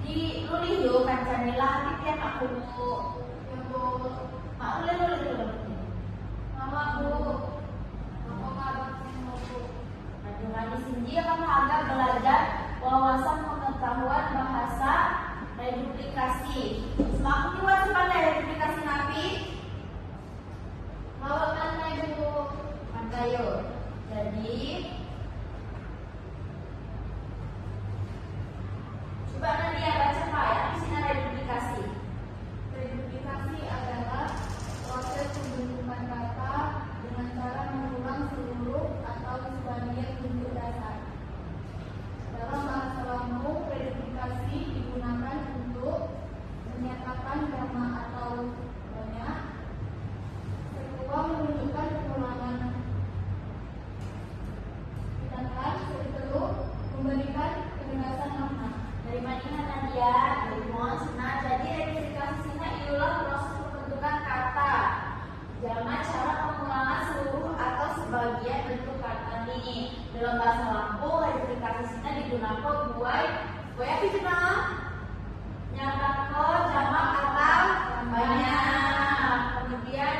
Di lulih yo kancane lah pipian aku Bu. Ya Bu. Mau lulih dulu. Mama Bu. Mama kabar Bu. Nah, Sinji akan agar belajar wawasan pengetahuan bahasa reduplikasi. Semakin diwasi pandai reduplikasi napi. Bawakan naik Bu. Pandai yo. Jadi coba Nadia baca Pak ya, di sini ada reduplikasi. Reduplikasi adalah proses pembentukan kata dengan cara mengulang seluruh atau sebagian bentuk dasar. Dalam bahasa Lampung, reduplikasi digunakan untuk menyatakan jamak atau banyak. Kedua, menunjukkan pengulangan. Sedangkan kedua, memberikan penegasan makna. Dari mana Nadia? Dari Mons. Nah, jadi reduplikasi sini ialah proses pembentukan kata. Jamak cara pengulangan seluruh atau sebagian bentuk kata ini. Dalam bahasa Lampung, reduplikasi sini digunakan buat apa cina? Nyatakan jamak atau banyak. Kemudian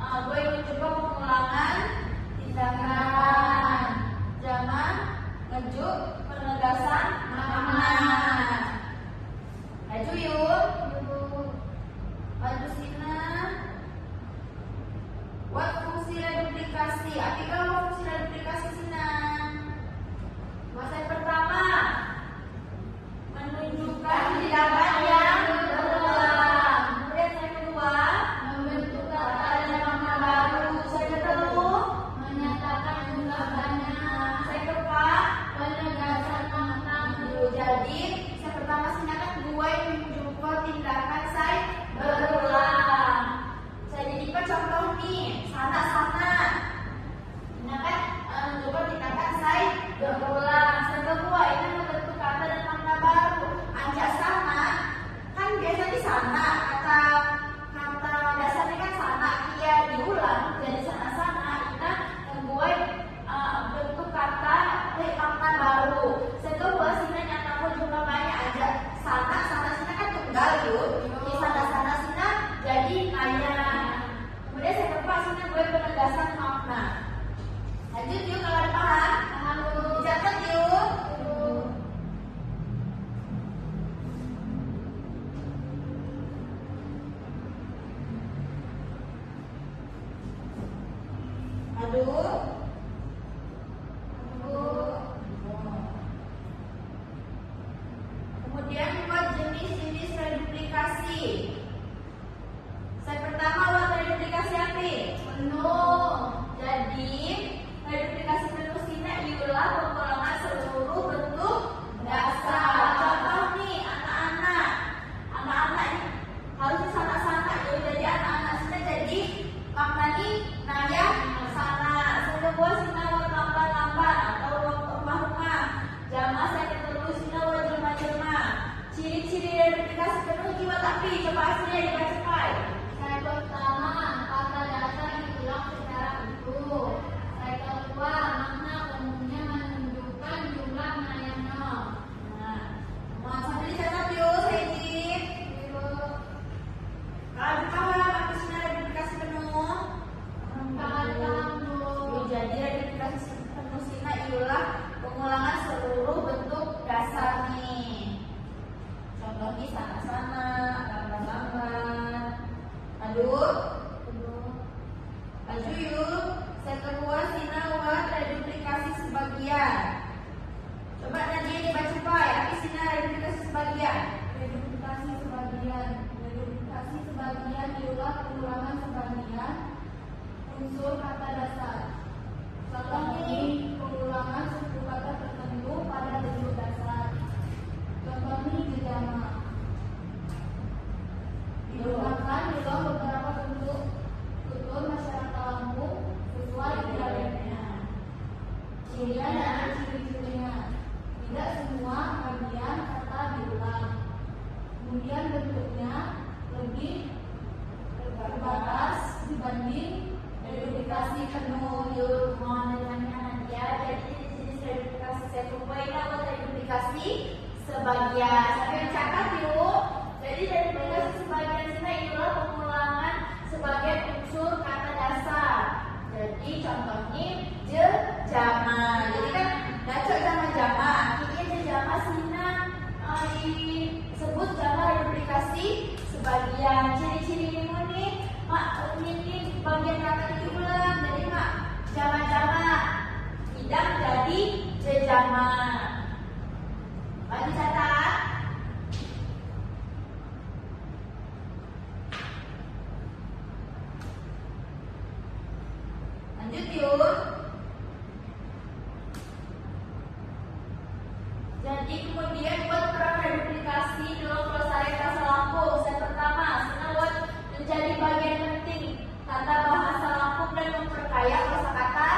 gue mencoba pengulangan tindakan jamak ngejuk penegasan makna. Maju yuk. Maju sini. Buat fungsi reduplikasi. Apa kalau fungsi reduplikasi sini? Masa yang pertama menunjukkan tindakan yang berulang. Kemudian yang kedua Membentuk kata ada makna baru. Saya ketemu menyatakan jumlah banyak. saya keempat. Penegasan makna. Jadi yang pertama sini kan gue menjumpa tindakan saya berulang. Saya jadikan contoh nih sana. Nah kan mencoba tindakan saya berulang. Yang kedua ini membentuk kata dan makna baru. Anjak sana kan biasa di sana kata dasarnya kan sana kia diulang jadi sana. Kita yang gue bentuk kata makna baru. Kedua sini nyatakan jumlah banyak aja. Sana sini kan tunggal yuk. Di sana sini jadi ayah. Kemudian saya tempat sini gue penegasan makna. Lanjut yuk kalau ada paham. Dicatat yuk. Aduh. Kemudian buat jenis-jenis reduplikasi. Saya pertama buat reduplikasi apa? Penuh. Jadi reduplikasi penuh sini ialah pengulangan seluruh bentuk dasar. Contoh nih anak-anak ini harusnya sana. Jadi anak-anak sini jadi makna ini naya sana. Saya buat sini buat lambat atau rumah. Jamaah saya ketemu sini buat jelma. Ciri-ciri reduplikasi penuh jiwa tapi coba aslinya dibaca cepat. Saya pertama, kata dasar diulang secara utuh. Saya kedua, makna umumnya menunjukkan jumlah yang nol. Nah, sampai dicatat yuk, saya izin. Kalau paham apa sih reduplikasi penuh? Jadi reduplikasi penuh sini ialah pengulangan seluruh bentuk dasar nih. Contohnya sana-sana, lamban-lamban. Aduh, maju yuk. Set kedua, Sina buat reduplikasi sebagian. Coba Nadia dibaca Pak, tapi Sina reduplikasi sebagian. Reduplikasi sebagian diulang pengulangan sebagian unsur kata dasar. Contohnya pengulangan suku kata tertentu pada bentuk dasar. Contohnya jejama. Digunakan dalam beberapa bentuk tutur masyarakat Lampung sesuai dialeknya. Cirinya dan ciri-cirinya. Tidak semua bagian kata diulang. Kemudian bentuknya lebih terbatas dibanding reduplikasi penuh. Yuk, mohon dengarnya Nadia. Jadi jenis reduplikasi set kedua ini adalah reduplikasi sebagian. Sampai catat yuk. Jadi reduplikasi sebagian Sina itulah pengulangan sebagai unsur kata dasar. Jadi contohnya jejama. Jadi kan baca jama-jama. Akhirnya jejama Sina disebut jama reduplikasi sebagian. Ciri-ciri ini nih, mak ini bagian kata diulang. Jadi mak jama-jama tidak jadi jejama. Mari catat. Lanjut yuk. Jadi kemudian buat peran reduplikasi dalam pelestarian bahasa Lampung. Yang pertama, Sina buat menjadi bagian penting tata bahasa Lampung dan memperkaya kosakata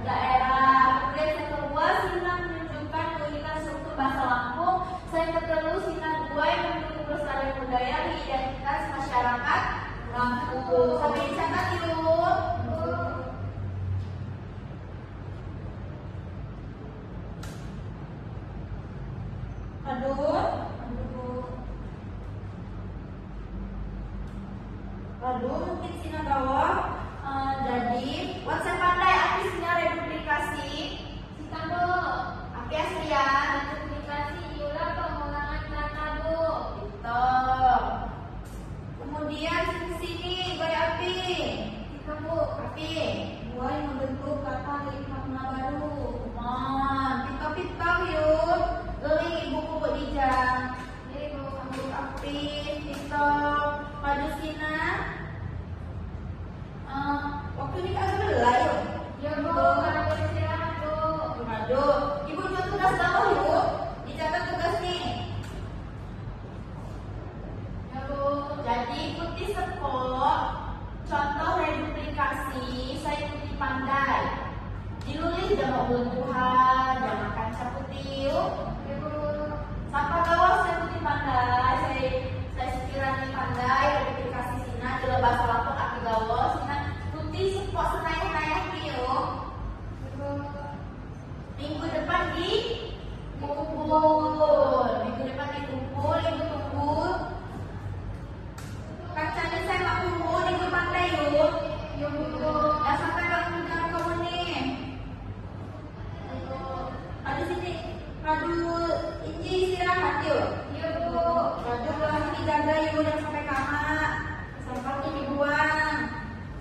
daerah. Kemudian yang kedua, Sina menunjukkan keunikan struktur bahasa Lampung. Yang ketiga, Sina buat mendukung pelestarian budaya dan identitas masyarakat Lampung. Sampai dicatat yuk. Aduh, mungkin Sina bawa. Jadi, WhatsApp pandai arti Sina reduplikasi. Sitando, Aki Asrian. reduplikasi diulang pengulangan kata Bu. Gitu. Kemudian sini Boy Api. Sita Bu, Api. buai membentuk kata dari makna baru. Pintar-pintar yuk. Geli ibu bubuk dijang. Jadi Bu, Api Api. Pintar. Maju Sina. Waktu ini kan sebelah yuk. ya Bu, kalau istirahat Bu. Maju. Ibu buat tugas bawah yuk. Dicatat tugas nih. Ya Bu, Jadi ikuti sepok. Contoh reduplikasi. Saya ikuti pandai. Dilulis jama bulan Tuhan, jama kaca putih yuk. ya Bu. Sampai bawah saya ikuti pandai. Saya sekiranya pandai reduplikasi Sina dalam bahasa Lampung aki gawo. Sina ikuti sepok senayah-nayah yuk. Ya Bu. Minggu depan dikumpul. Minggu depan dikumpul, ibu tunggu. Kacanya saya mau kumpul, ibu pandai yuk. Ya Bu. Nah sampai bangun jam kamu nih. Ya Bu. Aduh sini, aduh Inji istirahat yuk. Ya Bu. Aduh gelas dijaga yuk, jangan sampai kamar. Sampahnya dibuang.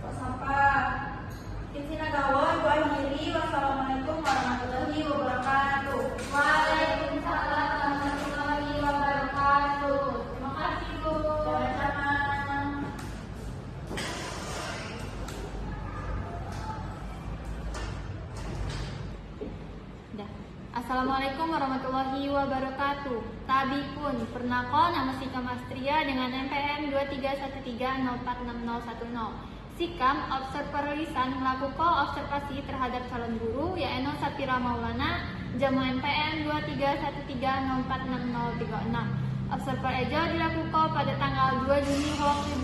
Kok sampah. Sina gawa, ibu akhiri. Wassalamualaikum warahmatullahi wabarakatuh. Waalaikumsalam warahmatullahi wabarakatuh. Terima kasih Bu. Sama-sama. Assalamualaikum warahmatullahi wabarakatuh. Tabipun, pernako nama Sikam Astria dengan NPM 2313046010. Sikam observer lisan melakukan observasi terhadap calon guru yaitu Sapira Maulana jamu NPM 2313046036. Observer ejo dilakukan pada tanggal 2 Juni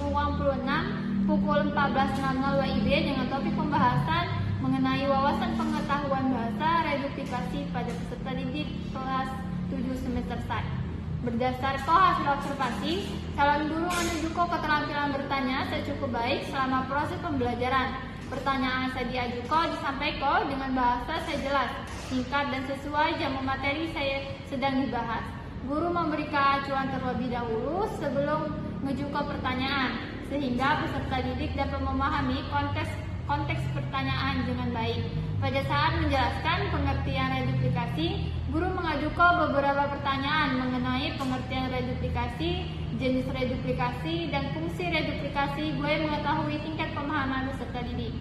2026 pukul 14.00 WIB dengan topik pembahasan mengenai wawasan pengetahuan bahasa reduplikasi pada peserta didik kelas 7 semester 1. Berdasarkan hasil observasi, calon guru menunjukkan keterampilan bertanya secukup baik selama proses pembelajaran. Pertanyaan saya diajukan disampaikan dengan bahasa saya jelas, singkat dan sesuai jam materi saya sedang dibahas. Guru memberikan acuan terlebih dahulu sebelum mengajukan pertanyaan, sehingga peserta didik dapat memahami konteks pertanyaan dengan baik. Pada saat menjelaskan pengertian reduplikasi, guru mengajukan beberapa pertanyaan mengenai pengertian reduplikasi, jenis reduplikasi, dan fungsi reduplikasi guna mengetahui tingkat pemahaman peserta didik.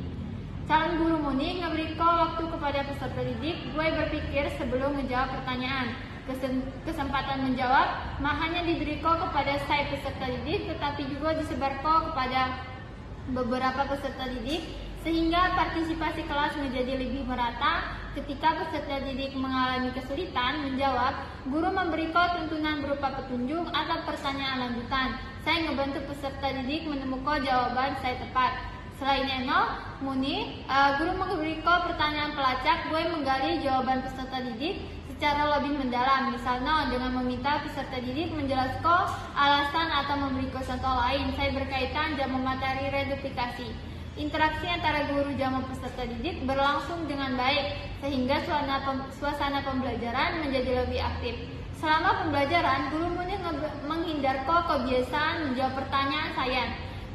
Calon guru muni memberikan waktu kepada peserta didik gue berpikir sebelum menjawab pertanyaan. Kesempatan menjawab hanya diberikan kepada saya peserta didik, tetapi juga disebarkan kepada beberapa peserta didik sehingga partisipasi kelas menjadi lebih merata. Ketika peserta didik mengalami kesulitan menjawab, guru memberikan tuntunan berupa petunjuk atau pertanyaan lanjutan. Saya membantu peserta didik menemukan jawaban saya tepat. Selain itu, guru memberikan pertanyaan pelacak gue menggali jawaban peserta didik secara lebih mendalam, misalnya dengan meminta peserta didik menjelaskan alasan atau memberikan contoh lain. Saya berkaitan dengan materi reduplikasi. Interaksi antara guru dan peserta didik berlangsung dengan baik sehingga suasana pembelajaran menjadi lebih aktif. Selama pembelajaran, guru menghindarkan kebiasaan menjawab pertanyaan saya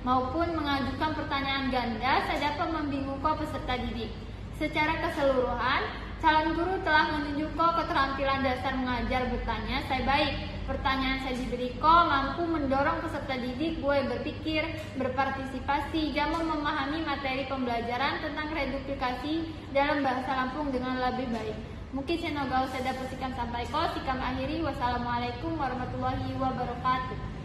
maupun mengajukan pertanyaan ganda. Saya dapat membingungkan peserta didik. Secara keseluruhan, calon guru telah menunjukkan keterampilan dasar mengajar bertanya saya baik. Pertanyaan saya diberikan mampu mendorong peserta didik gue berpikir, berpartisipasi, dan memahami materi pembelajaran tentang reduplikasi dalam bahasa Lampung dengan lebih baik. Mungkin saya dapat sampaikan sampai kau. Sikam akhiri. Wassalamualaikum warahmatullahi wabarakatuh.